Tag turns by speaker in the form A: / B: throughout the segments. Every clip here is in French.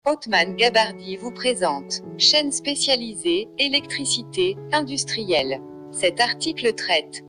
A: Othman Gabardi vous présente chaîne spécialisée, électricité, industrielle. Cet article traite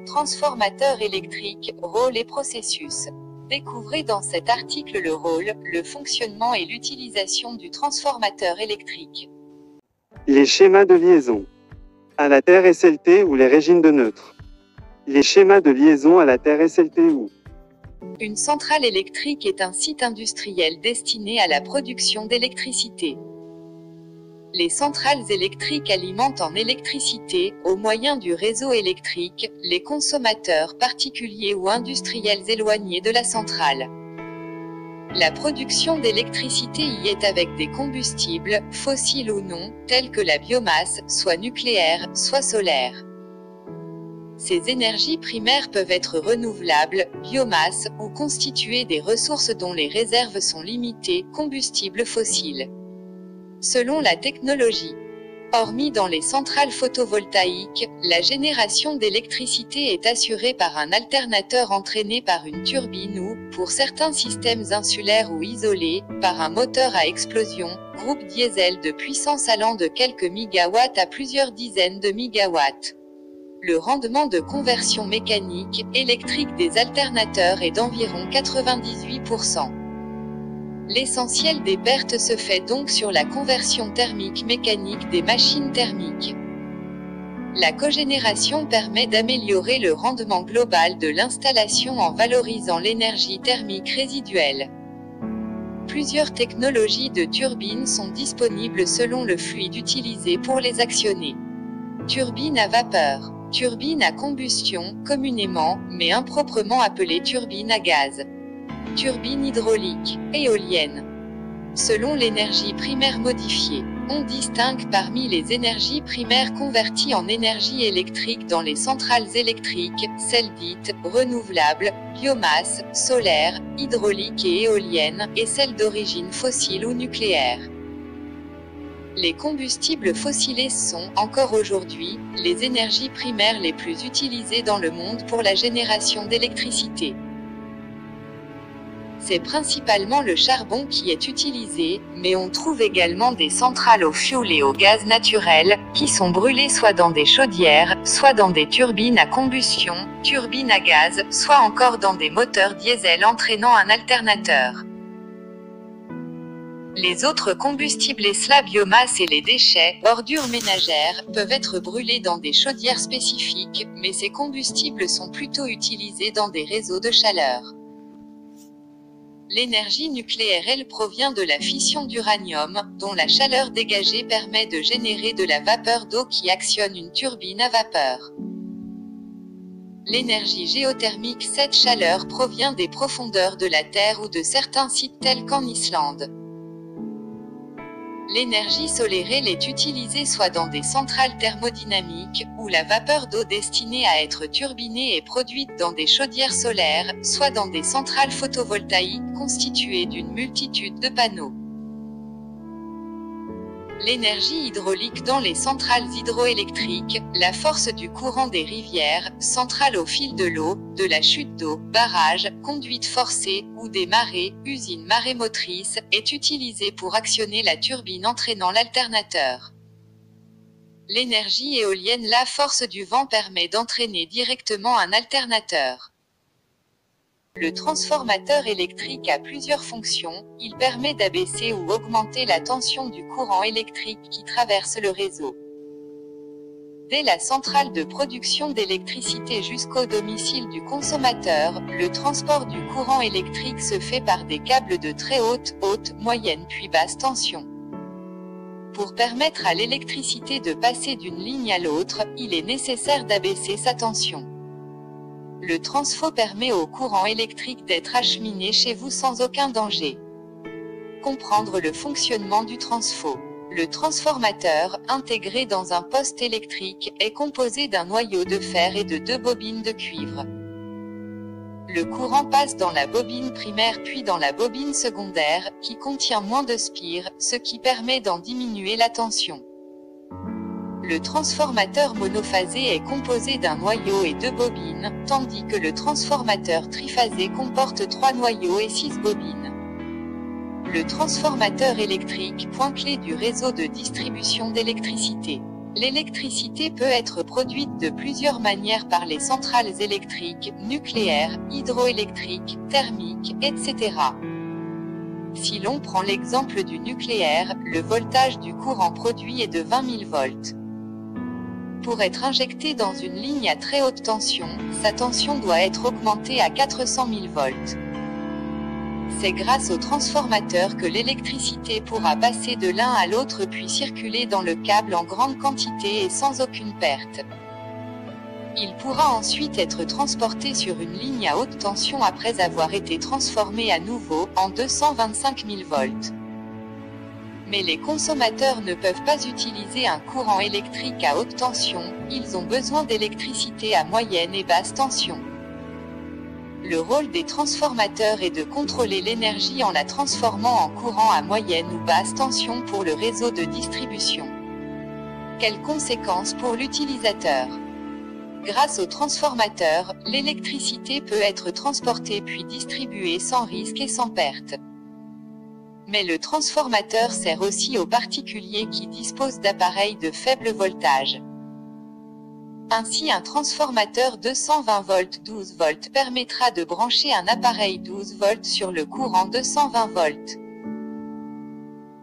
A: transformateur électrique, rôle et processus. Découvrez dans cet article le rôle, le fonctionnement et l'utilisation du transformateur électrique.
B: Les schémas de liaison à la terre SLT ou les régimes de neutres. Les schémas de liaison à la terre SLT ou
A: une centrale électrique est un site industriel destiné à la production d'électricité. Les centrales électriques alimentent en électricité, au moyen du réseau électrique, les consommateurs particuliers ou industriels éloignés de la centrale. La production d'électricité y est avec des combustibles, fossiles ou non, tels que la biomasse, soit nucléaire, soit solaire. Ces énergies primaires peuvent être renouvelables, biomasse, ou constituer des ressources dont les réserves sont limitées, combustibles fossiles. Selon la technologie. Hormis dans les centrales photovoltaïques, la génération d'électricité est assurée par un alternateur entraîné par une turbine ou, pour certains systèmes insulaires ou isolés, par un moteur à explosion, groupe diesel de puissance allant de quelques mégawatts à plusieurs dizaines de mégawatts. Le rendement de conversion mécanique, électrique des alternateurs est d'environ 98%. L'essentiel des pertes se fait donc sur la conversion thermique mécanique des machines thermiques. La cogénération permet d'améliorer le rendement global de l'installation en valorisant l'énergie thermique résiduelle. Plusieurs technologies de turbines sont disponibles selon le fluide utilisé pour les actionner. Turbine à vapeur. Turbine à combustion, communément, mais improprement appelée turbine à gaz. Turbine hydraulique, éolienne. Selon l'énergie primaire modifiée, on distingue parmi les énergies primaires converties en énergie électrique dans les centrales électriques, celles dites renouvelables, biomasse, solaire, hydraulique et éolienne, et celles d'origine fossile ou nucléaire. Les combustibles fossilés sont, encore aujourd'hui, les énergies primaires les plus utilisées dans le monde pour la génération d'électricité. C'est principalement le charbon qui est utilisé, mais on trouve également des centrales au fioul et au gaz naturel, qui sont brûlées soit dans des chaudières, soit dans des turbines à combustion, turbines à gaz, soit encore dans des moteurs diesel entraînant un alternateur. Les autres combustibles la biomasse et les déchets, ordures ménagères, peuvent être brûlés dans des chaudières spécifiques, mais ces combustibles sont plutôt utilisés dans des réseaux de chaleur. L'énergie nucléaire, elle, provient de la fission d'uranium, dont la chaleur dégagée permet de générer de la vapeur d'eau qui actionne une turbine à vapeur. L'énergie géothermique, cette chaleur provient des profondeurs de la Terre ou de certains sites tels qu'en Islande. L'énergie solaire, elle, est utilisée soit dans des centrales thermodynamiques, où la vapeur d'eau destinée à être turbinée est produite dans des chaudières solaires, soit dans des centrales photovoltaïques constituées d'une multitude de panneaux. L'énergie hydraulique dans les centrales hydroélectriques, la force du courant des rivières, centrales au fil de l'eau, de la chute d'eau, barrages, conduites forcées, ou des marées, usines marémotrices, est utilisée pour actionner la turbine entraînant l'alternateur. L'énergie éolienne, la force du vent permet d'entraîner directement un alternateur. Le transformateur électrique a plusieurs fonctions, il permet d'abaisser ou augmenter la tension du courant électrique qui traverse le réseau. Dès la centrale de production d'électricité jusqu'au domicile du consommateur, le transport du courant électrique se fait par des câbles de très haute, moyenne puis basse tension. Pour permettre à l'électricité de passer d'une ligne à l'autre, il est nécessaire d'abaisser sa tension. Le transfo permet au courant électrique d'être acheminé chez vous sans aucun danger. Comprendre le fonctionnement du transfo. Le transformateur, intégré dans un poste électrique, est composé d'un noyau de fer et de deux bobines de cuivre. Le courant passe dans la bobine primaire puis dans la bobine secondaire, qui contient moins de spire, ce qui permet d'en diminuer la tension. Le transformateur monophasé est composé d'un noyau et deux bobines, tandis que le transformateur triphasé comporte 3 noyaux et 6 bobines. Le transformateur électrique, point clé du réseau de distribution d'électricité. L'électricité peut être produite de plusieurs manières par les centrales électriques, nucléaires, hydroélectriques, thermiques, etc. Si l'on prend l'exemple du nucléaire, le voltage du courant produit est de 20 000 volts. Pour être injecté dans une ligne à très haute tension, sa tension doit être augmentée à 400 000 volts. C'est grâce au transformateur que l'électricité pourra passer de l'un à l'autre puis circuler dans le câble en grande quantité et sans aucune perte. Il pourra ensuite être transporté sur une ligne à haute tension après avoir été transformé à nouveau en 225 000 volts. Mais les consommateurs ne peuvent pas utiliser un courant électrique à haute tension, ils ont besoin d'électricité à moyenne et basse tension. Le rôle des transformateurs est de contrôler l'énergie en la transformant en courant à moyenne ou basse tension pour le réseau de distribution. Quelles conséquences pour l'utilisateur ? Grâce au transformateur, l'électricité peut être transportée puis distribuée sans risque et sans perte. Mais le transformateur sert aussi aux particuliers qui disposent d'appareils de faible voltage. Ainsi, un transformateur 220 volts 12 volts permettra de brancher un appareil 12 volts sur le courant 220 volts.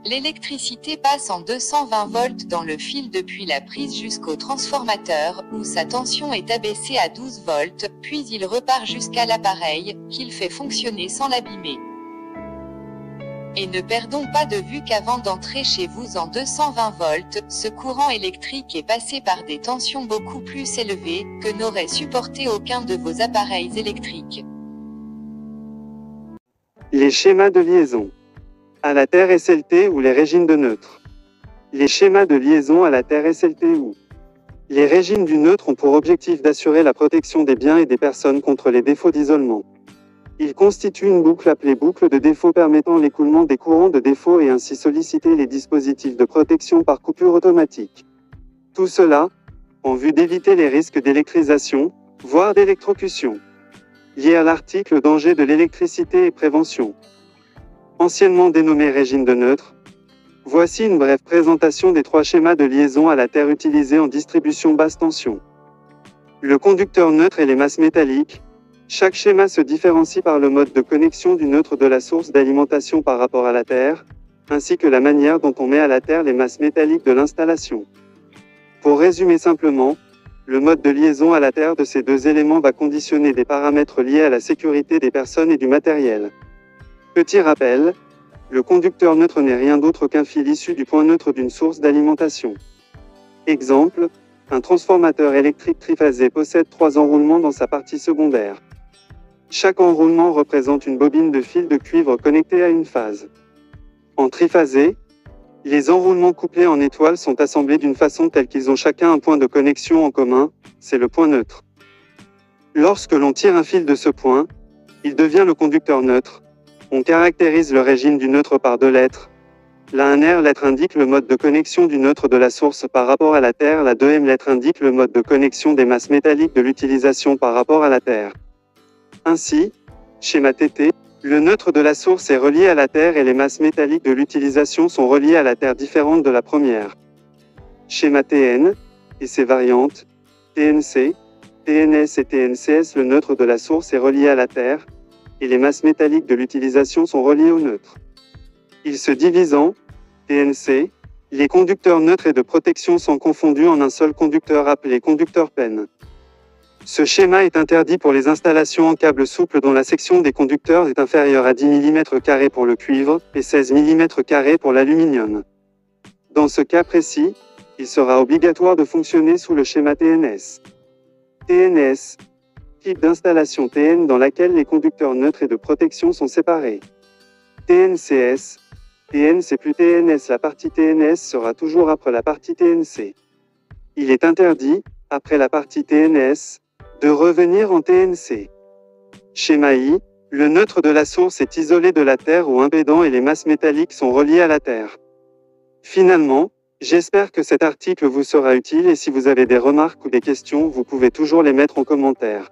A: L'électricité passe en 220 volts dans le fil depuis la prise jusqu'au transformateur, où sa tension est abaissée à 12 volts, puis il repart jusqu'à l'appareil, qu'il fait fonctionner sans l'abîmer. Et ne perdons pas de vue qu'avant d'entrer chez vous en 220 volts, ce courant électrique est passé par des tensions beaucoup plus élevées, que n'aurait supporté aucun de vos appareils électriques.
B: Les schémas de liaison. À la Terre SLT ou les régimes de neutre. Les schémas de liaison à la Terre SLT ou. Les régimes du neutre ont pour objectif d'assurer la protection des biens et des personnes contre les défauts d'isolement. Ils constituent une boucle appelée boucle de défaut permettant l'écoulement des courants de défaut et ainsi solliciter les dispositifs de protection par coupure automatique. Tout cela, en vue d'éviter les risques d'électrisation, voire d'électrocution, liés à l'article danger de l'électricité et prévention. Anciennement dénommé régime de neutre. Voici une brève présentation des 3 schémas de liaison à la Terre utilisés en distribution basse tension. Le conducteur neutre et les masses métalliques. Chaque schéma se différencie par le mode de connexion du neutre de la source d'alimentation par rapport à la Terre, ainsi que la manière dont on met à la Terre les masses métalliques de l'installation. Pour résumer simplement, le mode de liaison à la Terre de ces 2 éléments va conditionner des paramètres liés à la sécurité des personnes et du matériel. Petit rappel, le conducteur neutre n'est rien d'autre qu'un fil issu du point neutre d'une source d'alimentation. Exemple, un transformateur électrique triphasé possède 3 enroulements dans sa partie secondaire. Chaque enroulement représente une bobine de fil de cuivre connectée à une phase. En triphasé, les enroulements couplés en étoile sont assemblés d'une façon telle qu'ils ont chacun un point de connexion en commun, c'est le point neutre. Lorsque l'on tire un fil de ce point, il devient le conducteur neutre. On caractérise le régime du neutre par 2 lettres. La 1R lettre indique le mode de connexion du neutre de la source par rapport à la Terre, la 2M lettre indique le mode de connexion des masses métalliques de l'utilisation par rapport à la Terre. Ainsi, schéma TT, le neutre de la source est relié à la Terre et les masses métalliques de l'utilisation sont reliées à la Terre différentes de la première. Schéma TN, et ses variantes, TNC, TNS et TNCS, le neutre de la source est relié à la Terre, et les masses métalliques de l'utilisation sont reliées au neutre. Ils se divisent en TNC, les conducteurs neutres et de protection sont confondus en un seul conducteur appelé conducteur PEN. Ce schéma est interdit pour les installations en câble souple dont la section des conducteurs est inférieure à 10 mm² pour le cuivre et 16 mm² pour l'aluminium. Dans ce cas précis, il sera obligatoire de fonctionner sous le schéma TNS. TNS, type d'installation TN dans laquelle les conducteurs neutres et de protection sont séparés. TNCS, TNC plus TNS, la partie TNS sera toujours après la partie TNC. Il est interdit, après la partie TNS, de revenir en TNC. Schéma I, le neutre de la source est isolé de la Terre ou impédant et les masses métalliques sont reliées à la Terre. Finalement, j'espère que cet article vous sera utile et si vous avez des remarques ou des questions, vous pouvez toujours les mettre en commentaire.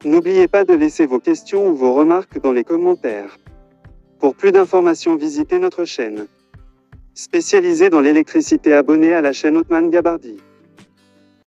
B: N'oubliez pas de laisser vos questions ou vos remarques dans les commentaires. Pour plus d'informations, visitez notre chaîne spécialisée dans l'électricité. Abonnée à la chaîne Othman Gabardi.